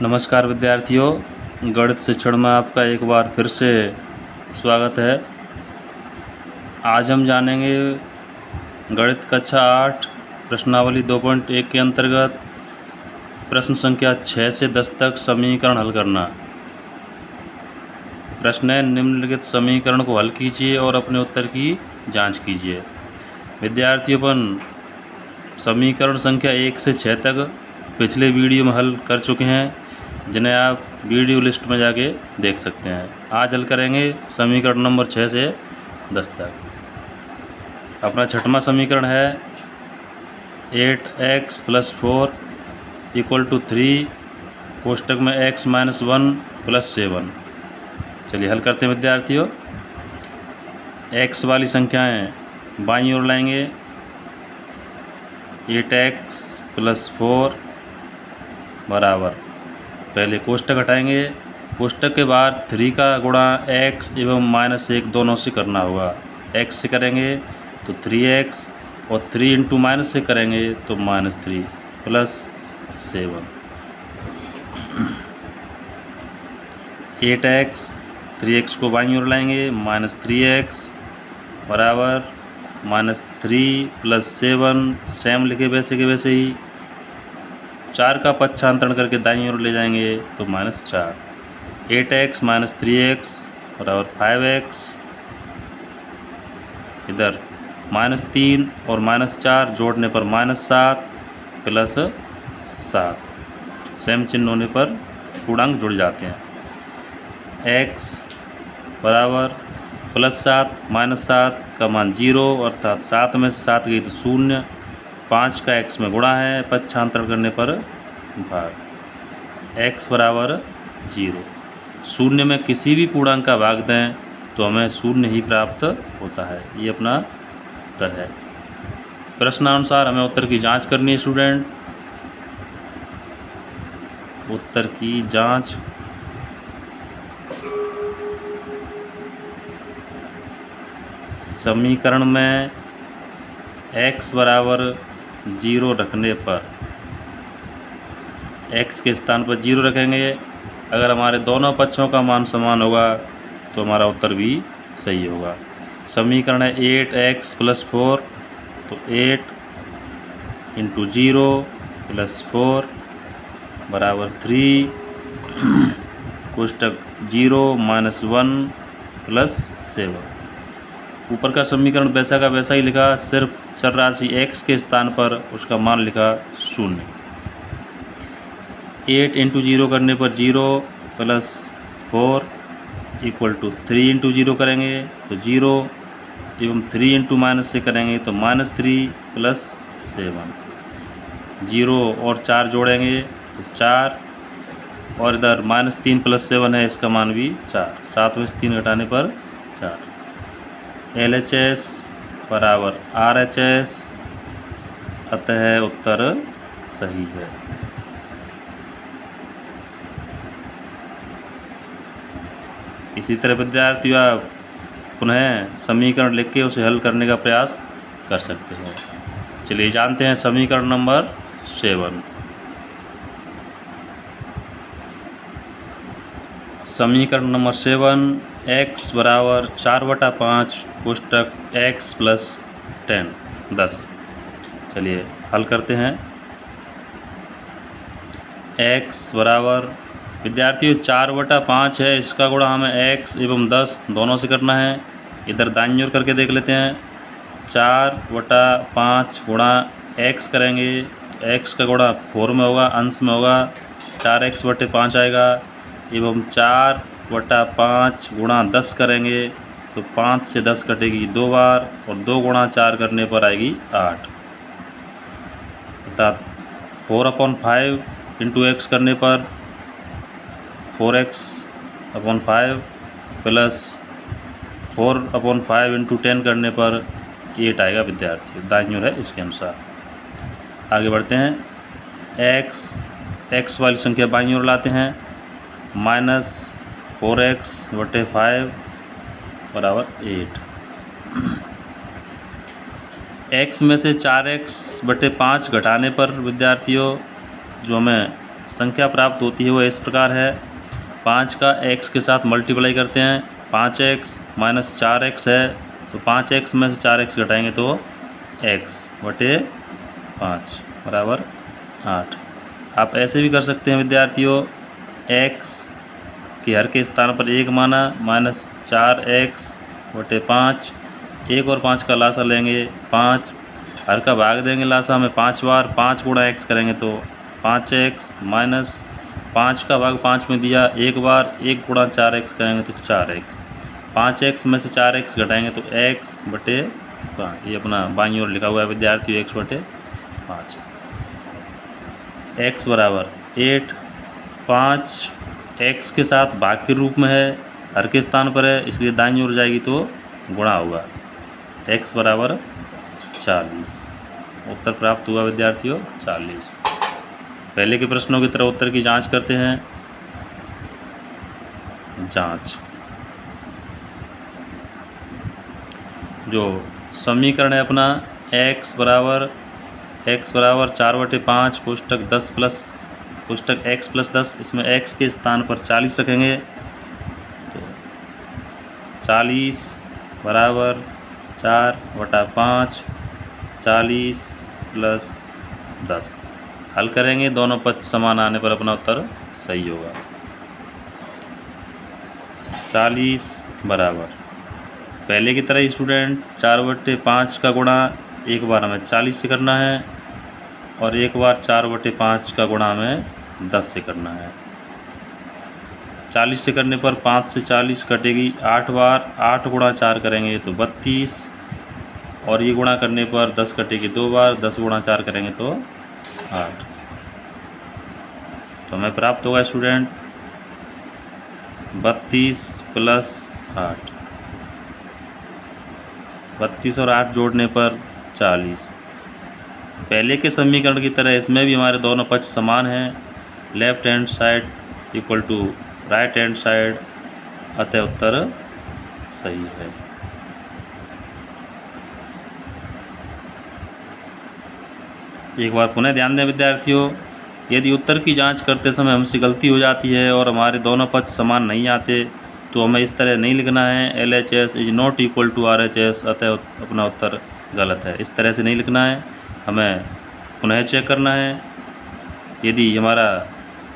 नमस्कार विद्यार्थियों, गणित शिक्षण में आपका एक बार फिर से स्वागत है। आज हम जानेंगे गणित कक्षा 8 प्रश्नावली 2.1 के अंतर्गत प्रश्न संख्या 6 से 10 तक समीकरण हल करना। प्रश्न है, निम्नलिखित समीकरण को हल कीजिए और अपने उत्तर की जांच कीजिए। विद्यार्थियों, अपन समीकरण संख्या 1 से 6 तक पिछले वीडियो में हल कर चुके हैं, जिन्हें आप वीडियो लिस्ट में जाके देख सकते हैं। आज हल करेंगे समीकरण नंबर 6 से 10 तक। अपना छठवां समीकरण है 8x + 4 = 3 कोष्टक में x - 1 + 7। चलिए हल करते हैं विद्यार्थियों। x वाली संख्याएं बाईं ओर लाएंगे। 8x + 4 बराबर, पहले कोष्टक हटाएंगे। कोष्टक के बाद 3 का गुणा x एवं -1 दोनों से करना होगा। x से करेंगे तो 3x और 3 × -1 से करेंगे तो -3 + 7। 8x, 3x को बाईं ओर लाएंगे, -3x बराबर -3 + 7, सेम लिखे वैसे के वैसे ही। 4 का पक्षांतरण करके दाईं ओर ले जाएंगे तो -4। 8x - 3x बराबर 5x। इधर -3 और -4 जोड़ने पर -7 + 7, सेम चिन्ह होने पर पूर्णांक जुड़ जाते हैं। x बराबर +7 -7 का मान 0, अर्थात 7 में से 7 गई तो 0। 5 का x में गुणा है, पक्षांतरण करने पर भाग। x बराबर 0। 0 में किसी भी पूर्णांक का भाग दें तो हमें 0 ही प्राप्त होता है। ये अपना उत्तर है। प्रश्नानुसार हमें उत्तर की जांच करनी है स्टूडेंट। उत्तर की जांच। समीकरण में x बराबर 0 रखने पर, x के स्थान पर 0 रखेंगे। अगर हमारे दोनों पक्षों का मान समान होगा तो हमारा उत्तर भी सही होगा। समीकरण है 8x + 4, तो 8 × 0 + 4 बराबर 3 कोष्टक 0 - 1 + 7। ऊपर का समीकरण वैसा का वैसा ही लिखा, सिर्फ चर राशि x के स्थान पर उसका मान लिखा 0। 8 × 0 करने पर 0 + 4 = 3 × 0 करेंगे तो 0 एवं 3 × -1 से करेंगे तो -3 + 7। 0 और 4 जोड़ेंगे तो 4, और इधर -3 + 7 है, इसका मान भी 4। 7 में से 3 घटाने पर 4। LHS बराबर RHS, अतः उत्तर सही है। इसी तरह विद्यार्थियों आप पुनः समीकरण लिख के उसे हल करने का प्रयास कर सकते हैं। चलिए जानते हैं समीकरण नंबर 7। समीकरण नंबर 7, x बराबर 4/5 कोष्टक x + 10। चलिए हल करते हैं। x बराबर, विद्यार्थियों 4/5 है, इसका गुणा हमें x एवं 10 दोनों से करना है। इधर दाईं ओर करके देख लेते हैं। 4/5 गुणा x करेंगे, x का गुणा 4 में होगा, अंश में होगा, 4x/5 आएगा। एवं 4/5 गुणा 10 करेंगे तो 5 से 10 कटेगी 2 बार, और 2 गुणा 4 करने पर आएगी 8। अर्थात 4/5 × x करने पर 4x/5 + 4/5 × 10 करने पर 8 आएगा विद्यार्थी। दाईं ओर है इसके अनुसार। आगे बढ़ते हैं। x वाली संख्या बाईं ओर लाते हैं। -4x/5 बराबर 8। x में से 4x/5 घटाने पर विद्यार्थियों जो हमें संख्या प्राप्त होती है वो इस प्रकार है। 5 का x के साथ मल्टीप्लाई करते हैं, 5x माइनस 4x है, तो 5x में से 4x घटाएंगे तो x बटे 5 बराबर 8। आप ऐसे भी कर सकते हैं विद्यार्थियों, x के हर के स्थान पर 1 माना, माइनस 4x बटे 5, 1 और 5 का लासा लेंगे 5, हर का भाग देंगे लासा में 5 बार, 5 गुणा x करेंगे तो 5x माइनस 5 का भाग 5 में दिया 1 बार, 1 गुणा 4x करेंगे तो 4x, 5x में से 4x घटाएंगे तो x बटे 5। ये अपना बाईं ओर लिखा हुआ है विद्यार्थियों x बटे 5। x बराबर 8, 5 x के साथ भाग के रूप में है, हर के स्थान पर है, इसलिए दाईं ओर जाएगी तो गुणा होगा, x बराबर 40। उत्तर प्राप्त हुआ विद्यार्थियों 40। पहले के प्रश्नों की तरह उत्तर की जांच करते हैं। जांच, जो समीकरण है अपना x बराबर 4/5 कोष्टक 10 प्लस कोष्टक x प्लस 10, इसमें x के स्थान पर 40 रखेंगे तो 40 बराबर 4/5, 40 प्लस 10। हल करेंगे, दोनों पक्ष समान आने पर अपना उत्तर सही होगा। 40 बराबर पहले की तरह स्टूडेंट 4/5 का गुणा एक बार हमें 40 से करना है और एक बार 4/5 का गुणा हमें 10 से करना है। 40 से करने पर 5 से 40 कटेगी 8 बार, 8 गुणा 4 करेंगे तो 32, और ये गुणा करने पर 10 कटेगी 2 बार, 10 गुणा 4 करेंगे तो 8। तो हमें प्राप्त होगा स्टूडेंट 32 प्लस 8, 32 और 8 जोड़ने पर 40। पहले के समीकरण की तरह इसमें भी हमारे दोनों पक्ष समान हैं, left hand side equal to right hand side, अतः उत्तर सही है। एक बार पुनः ध्यान दें विद्यार्थियों, यदि उत्तर की जांच करते समय हमसे गलती हो जाती है और हमारे दोनों पक्ष समान नहीं आते तो हमें इस तरह नहीं लिखना है LHS is not equal to RHS, अतः अपना उत्तर गलत है। इस तरह से नहीं लिखना है, हमें पुनः चेक करना है। यदि हमारा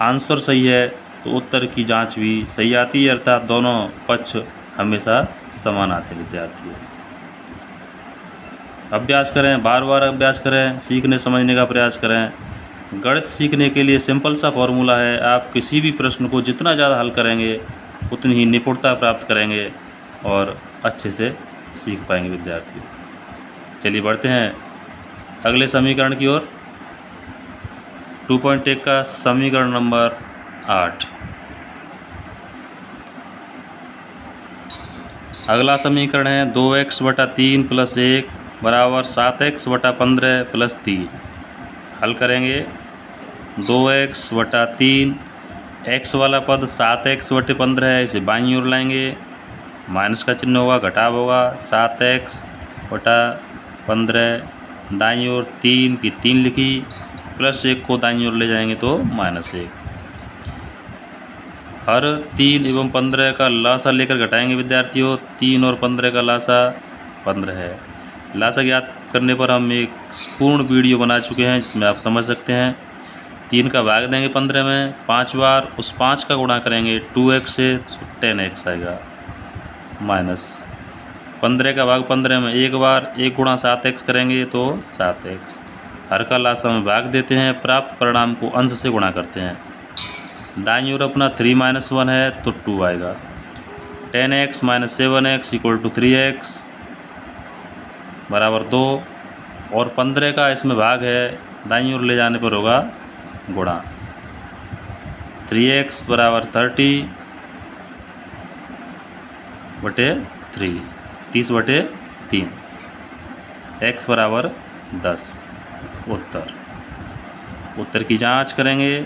आंसर सही है तो उत्तर की जांच भी सही आती है, अर्थात दोनों पक्ष हमेशा समान आते हैं। विद्यार्थियों अभ्यास करें, बार बार अभ्यास करें, सीखने समझने का प्रयास करें। गणित सीखने के लिए सिंपल सा फॉर्मूला है, आप किसी भी प्रश्न को जितना ज़्यादा हल करेंगे उतनी ही निपुणता प्राप्त करेंगे और अच्छे से सीख पाएंगे विद्यार्थी। चलिए बढ़ते हैं अगले समीकरण की ओर। 2.1 का समीकरण नंबर 8। अगला समीकरण है 2x/3 + 1 बराबर 7x/15 + 3। हल करेंगे 2x/3, x वाला पद 7x/15 है, इसे बाईं ओर लाएंगे, माइनस का चिन्ह होगा, घटाव होगा, 7x/15 दाईं ओर 3 की 3 लिखी, प्लस 1 को दाईं ओर ले जाएंगे तो -1। हर 3 एवं 15 का लासा लेकर घटाएंगे विद्यार्थियों। 3 और 15 का लासा 15 है। लासा ज्ञात करने पर हम एक पूर्ण वीडियो बना चुके हैं जिसमें आप समझ सकते हैं। 3 का भाग देंगे 15 में 5 बार, उस 5 का गुणा करेंगे 2x से 10x आएगा, माइनस 15 का भाग 15 में एक बार, 1 गुणा 7x करेंगे तो 7x। हर का लासा में भाग देते हैं, प्राप्त परिणाम को अंश से गुणा करते हैं। दाईं ओर अपना 3 - 1 है तो 2 आएगा। 10x - 7x = 3x बराबर 2, और 15 का इसमें भाग है, दाईं ओर ले जाने पर होगा गुणा। 3x = 30/3, 30/3, x = 10। उत्तर की जांच करेंगे।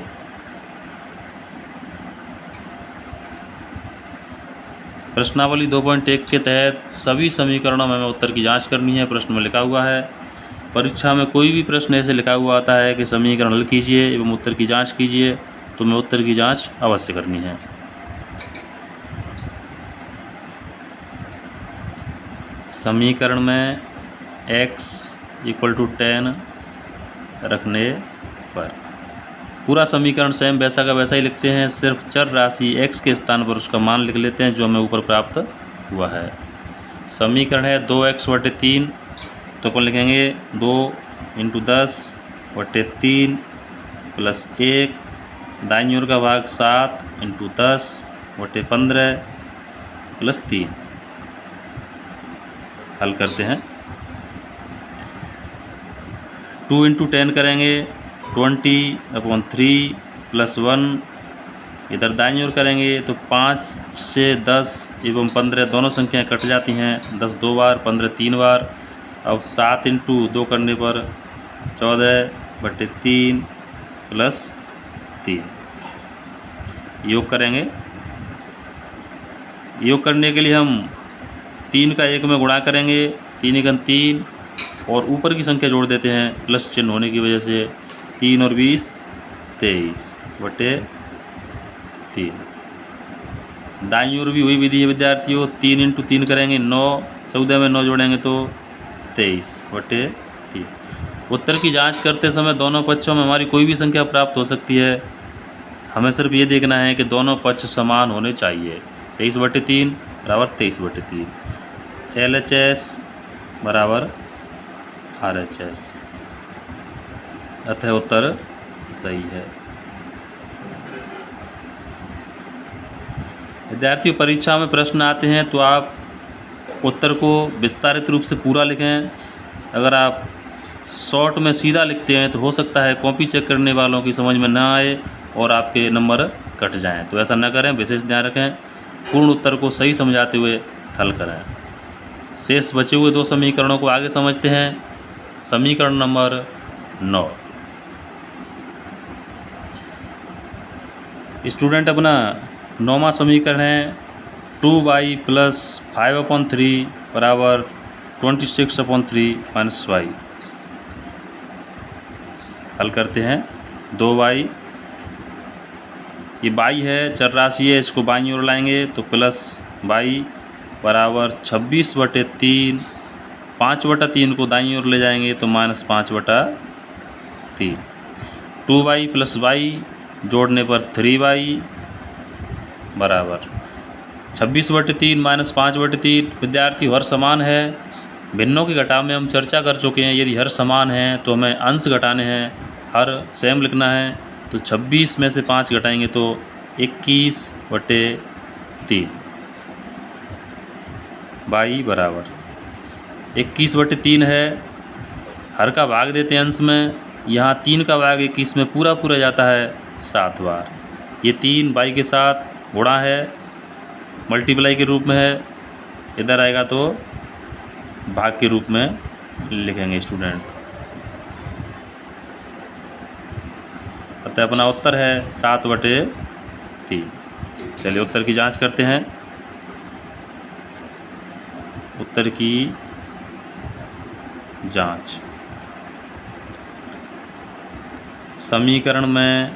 प्रश्नावली 2.1 के तहत सभी समीकरणों में हमें उत्तर की जांच करनी है। प्रश्न में लिखा हुआ है, परीक्षा में कोई भी प्रश्न ऐसे लिखा हुआ आता है कि समीकरण हल कीजिए एवं उत्तर की जांच कीजिए, तो हमें उत्तर की जांच अवश्य करनी है। समीकरण में x = 10 रखने पर पूरा समीकरण सेम वैसा का वैसा ही लिखते हैं, सिर्फ चर राशि x के स्थान पर उसका मान लिख लेते हैं जो हमें ऊपर प्राप्त हुआ है। समीकरण है 2x/3, तो अपन लिखेंगे 2 × 10/3 प्लस 1, दाईं ओर का भाग 7 × 10/15 प्लस 3। हल करते हैं। 2 × 10 करेंगे 20/3 प्लस 1, इधर दाईं ओर करेंगे तो 5 से 10 एवं 15 दोनों संख्याएं कट जाती हैं, 10 2 बार 15 3 बार। अब 7 × 2 करने पर 14/3 प्लस 3। योग करेंगे। योग करने के लिए हम 3 का 1 में गुणा करेंगे, 3 × 3 और ऊपर की संख्या जोड़ देते हैं प्लस चिन्ह होने की वजह से। 3 और 20 23/3। दाईं ओर भी वही विधि है विद्यार्थियों, 3 × 3 करेंगे 9, 14 में 9 जोड़ेंगे तो 23/3। उत्तर की जांच करते समय दोनों पक्षों में हमारी कोई भी संख्या प्राप्त हो सकती है, हमें सिर्फ ये देखना है कि दोनों पक्ष समान होने चाहिए। 23/3 = 23/3, LHS = RHS, अतः उत्तर सही है। विद्यार्थियों, परीक्षा में प्रश्न आते हैं तो आप उत्तर को विस्तारित रूप से पूरा लिखें। अगर आप शॉर्ट में सीधा लिखते हैं तो हो सकता है कॉपी चेक करने वालों की समझ में ना आए और आपके नंबर कट जाएं, तो ऐसा न करें, विशेष ध्यान रखें। पूर्ण उत्तर को सही समझाते हुए हल करें। शेष बचे हुए 2 समीकरणों को आगे समझते हैं। समीकरण नंबर 9। स्टूडेंट, अपना 9वां समीकरण है 2y + 5/3 = 26/3 - y। हल करते हैं। 2y, ये y है, चर राशि है, इसको बाईं ओर लाएंगे तो प्लस y = 26/3, 5/3 को दाईं ओर ले जाएंगे तो -5/3। 2y + y जोड़ने पर 3y = 26/3 - 5/3। विद्यार्थी, हर समान है, भिन्नों की घटाव में हम चर्चा कर चुके हैं। यदि हर समान है तो हमें अंश घटाने हैं, हर सेम लिखना है। तो 26 में से 5 घटाएंगे तो 21/3। y = 21/3 है, हर का भाग देते हैं अंश में। यहाँ 3 का भाग 21 में पूरा पूरा जाता है 7 बार। ये 3 y के साथ गुणा है, मल्टीप्लाई के रूप में है, इधर आएगा तो भाग के रूप में लिखेंगे स्टूडेंट। अतः अपना उत्तर है 7/3। चलिए उत्तर की जांच करते हैं। उत्तर की जांच। समीकरण में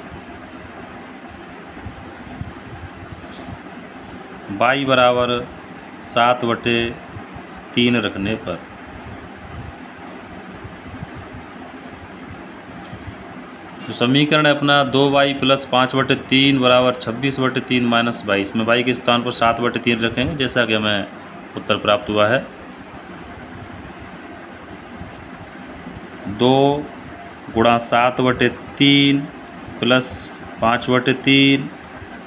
y = 7/3 रखने पर तो समीकरण है अपना 2y + 5/3 = 26/3 - y। इसमें y के स्थान पर 7/3 रखेंगे जैसा कि हमें उत्तर प्राप्त हुआ है। 2 × 7/3 प्लस 5/3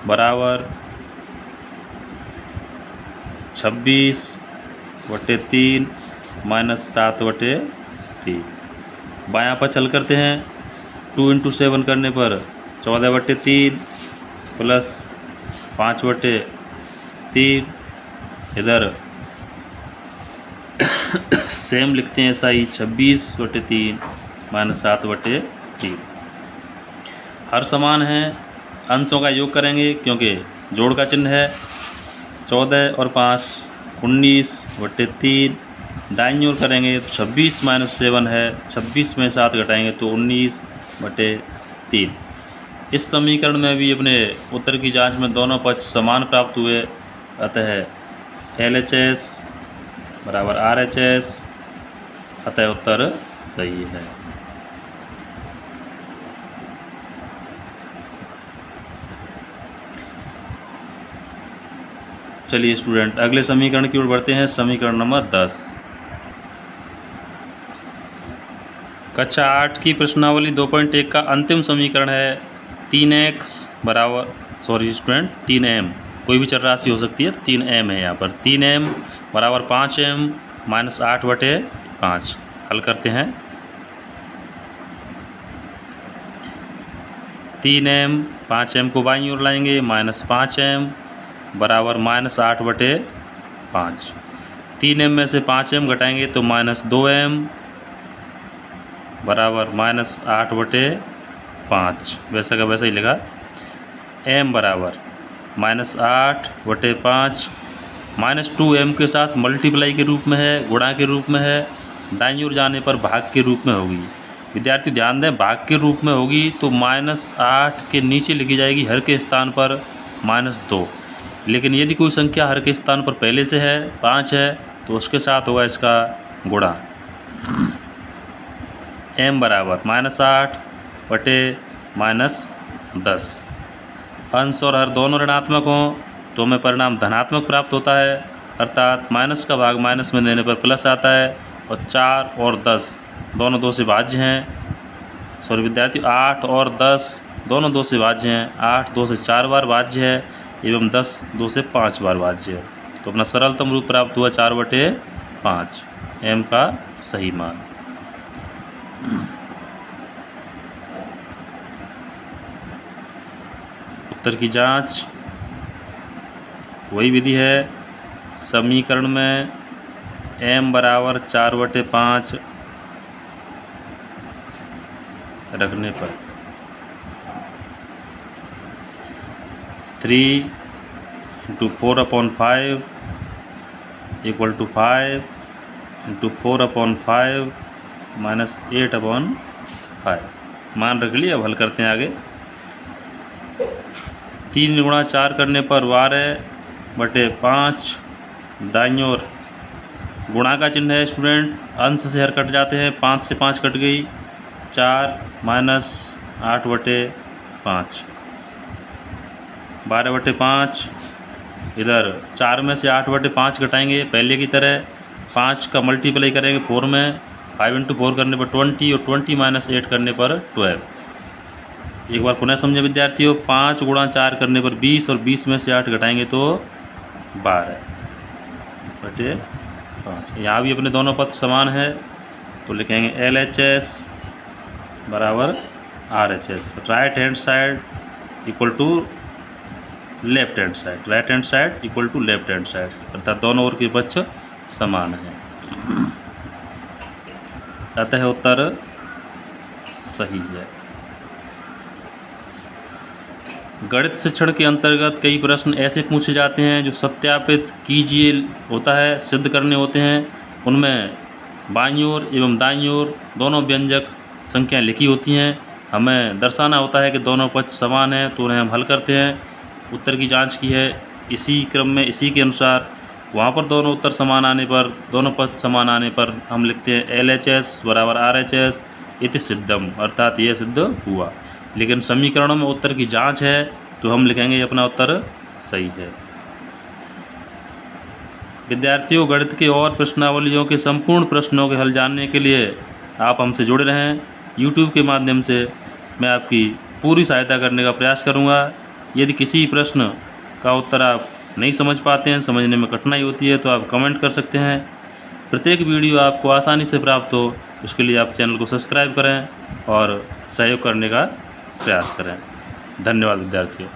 = 26/3 - 7/3। बायां पर चल करते हैं। 2 × 7 करने पर 14/3 प्लस 5/3, इधर सेम लिखते हैं ऐसा ही 26/3 - 7/3। हर समान है, अंशों का योग करेंगे क्योंकि जोड़ का चिन्ह है। 14 और 5 19/3, दाईं ओर करेंगे तो 26 - 7 है, 26 में 7 घटाएंगे तो 19/3। इस समीकरण में भी अपने उत्तर की जांच में दोनों पक्ष समान प्राप्त हुए, अतः LHS बराबर RHS, अतः उत्तर सही है। चलिए स्टूडेंट अगले समीकरण की ओर बढ़ते हैं। समीकरण नंबर 10 कक्षा 8 की प्रश्नावली 2.1 का अंतिम समीकरण है 3x बराबर सॉरी स्टूडेंट 3m, कोई भी चर राशि हो सकती है, 3m है यहाँ पर। 3m बराबर 5m माइनस 8/5। हल करते हैं। 3m 5m को बाईं ओर लाएंगे, माइनस 5m बराबर माइनस 8/5। 3m में से 5m घटाएंगे तो माइनस 2m बराबर माइनस 8/5। वैसा का वैसा ही लिखा। m बराबर माइनस 8/5 माइनस 2m के साथ मल्टीप्लाई के रूप में है, गुणा के रूप में है, दाईं ओर जाने पर भाग के रूप में होगी। विद्यार्थी ध्यान दें, भाग के रूप में होगी तो माइनस 8 के नीचे लिखी जाएगी हर के स्थान पर माइनस 2। लेकिन यदि कोई संख्या हर के स्थान पर पहले से है 5 है तो उसके साथ होगा इसका गुणा। m बराबर माइनस 8/-10। अंश और हर दोनों ऋणात्मक हों तो हमें परिणाम धनात्मक प्राप्त होता है, अर्थात माइनस का भाग माइनस में देने पर प्लस आता है। और 4 और 10 दोनों 2 से भाज्य हैं। सॉरी विद्यार्थी 8 और 10 दोनों 2 से भाज्य हैं। 8 2 से 4 बार भाज्य है एवं 10 2 से 5 बार भाज्य है। तो अपना सरलतम रूप प्राप्त हुआ 4/5, m का सही मान। उत्तर की जांच वही विधि है। समीकरण में m बराबर 4/5 रखने पर 3 × 4/5 = 5 × 4/5 माइनस 8/5 मान रख लिया। अब हल करते हैं आगे। 3 × 4 करने पर 12/5, दाईं ओर गुणा का चिन्ह है स्टूडेंट, अंश से हर कट जाते हैं, 5 से 5 कट गई, 4 माइनस 8/5 12/5। इधर 4 में से 8/5 घटाएंगे पहले की तरह, 5 का मल्टीप्लाई करेंगे 4 में, 5 × 4 करने पर 20 और 20 माइनस 8 करने पर 12। एक बार पुनः समझे विद्यार्थियों, 5 × 4 करने पर 20 और 20 में से 8 घटाएंगे तो 12/5। यहाँ भी अपने दोनों पद समान है तो लिखेंगे LHS बराबर RHS। Right hand side equal to left hand side, right hand side equal to left hand side, अर्थात दोनों ओर के पक्ष समान है। अतः उत्तर सही है। गणित शिक्षण के अंतर्गत कई प्रश्न ऐसे पूछे जाते हैं जो सत्यापित कीजिए होता है, सिद्ध करने होते हैं। उनमें बाईं ओर एवं दाईं ओर दोनों व्यंजक संख्या लिखी होती हैं। हमें दर्शाना होता है कि दोनों पक्ष समान हैं, तो उन्हें हम हल करते हैं। उत्तर की जांच की है इसी क्रम में, इसी के अनुसार। वहाँ पर दोनों उत्तर समान आने पर, दोनों पक्ष समान आने पर हम लिखते हैं LHS बराबर RHS इति सिद्धम, अर्थात यह सिद्ध हुआ। लेकिन समीकरणों में उत्तर की जांच है तो हम लिखेंगे अपना उत्तर सही है। विद्यार्थियों, गणित के और प्रश्नावलियों के संपूर्ण प्रश्नों के हल जानने के लिए आप हमसे जुड़े रहें। YouTube के माध्यम से मैं आपकी पूरी सहायता करने का प्रयास करूंगा। यदि किसी प्रश्न का उत्तर आप नहीं समझ पाते हैं, समझने में कठिनाई होती है, तो आप कमेंट कर सकते हैं। प्रत्येक वीडियो आपको आसानी से प्राप्त हो उसके लिए आप चैनल को सब्सक्राइब करें और सहयोग करने का प्रयास करें। धन्यवाद विद्यार्थियों।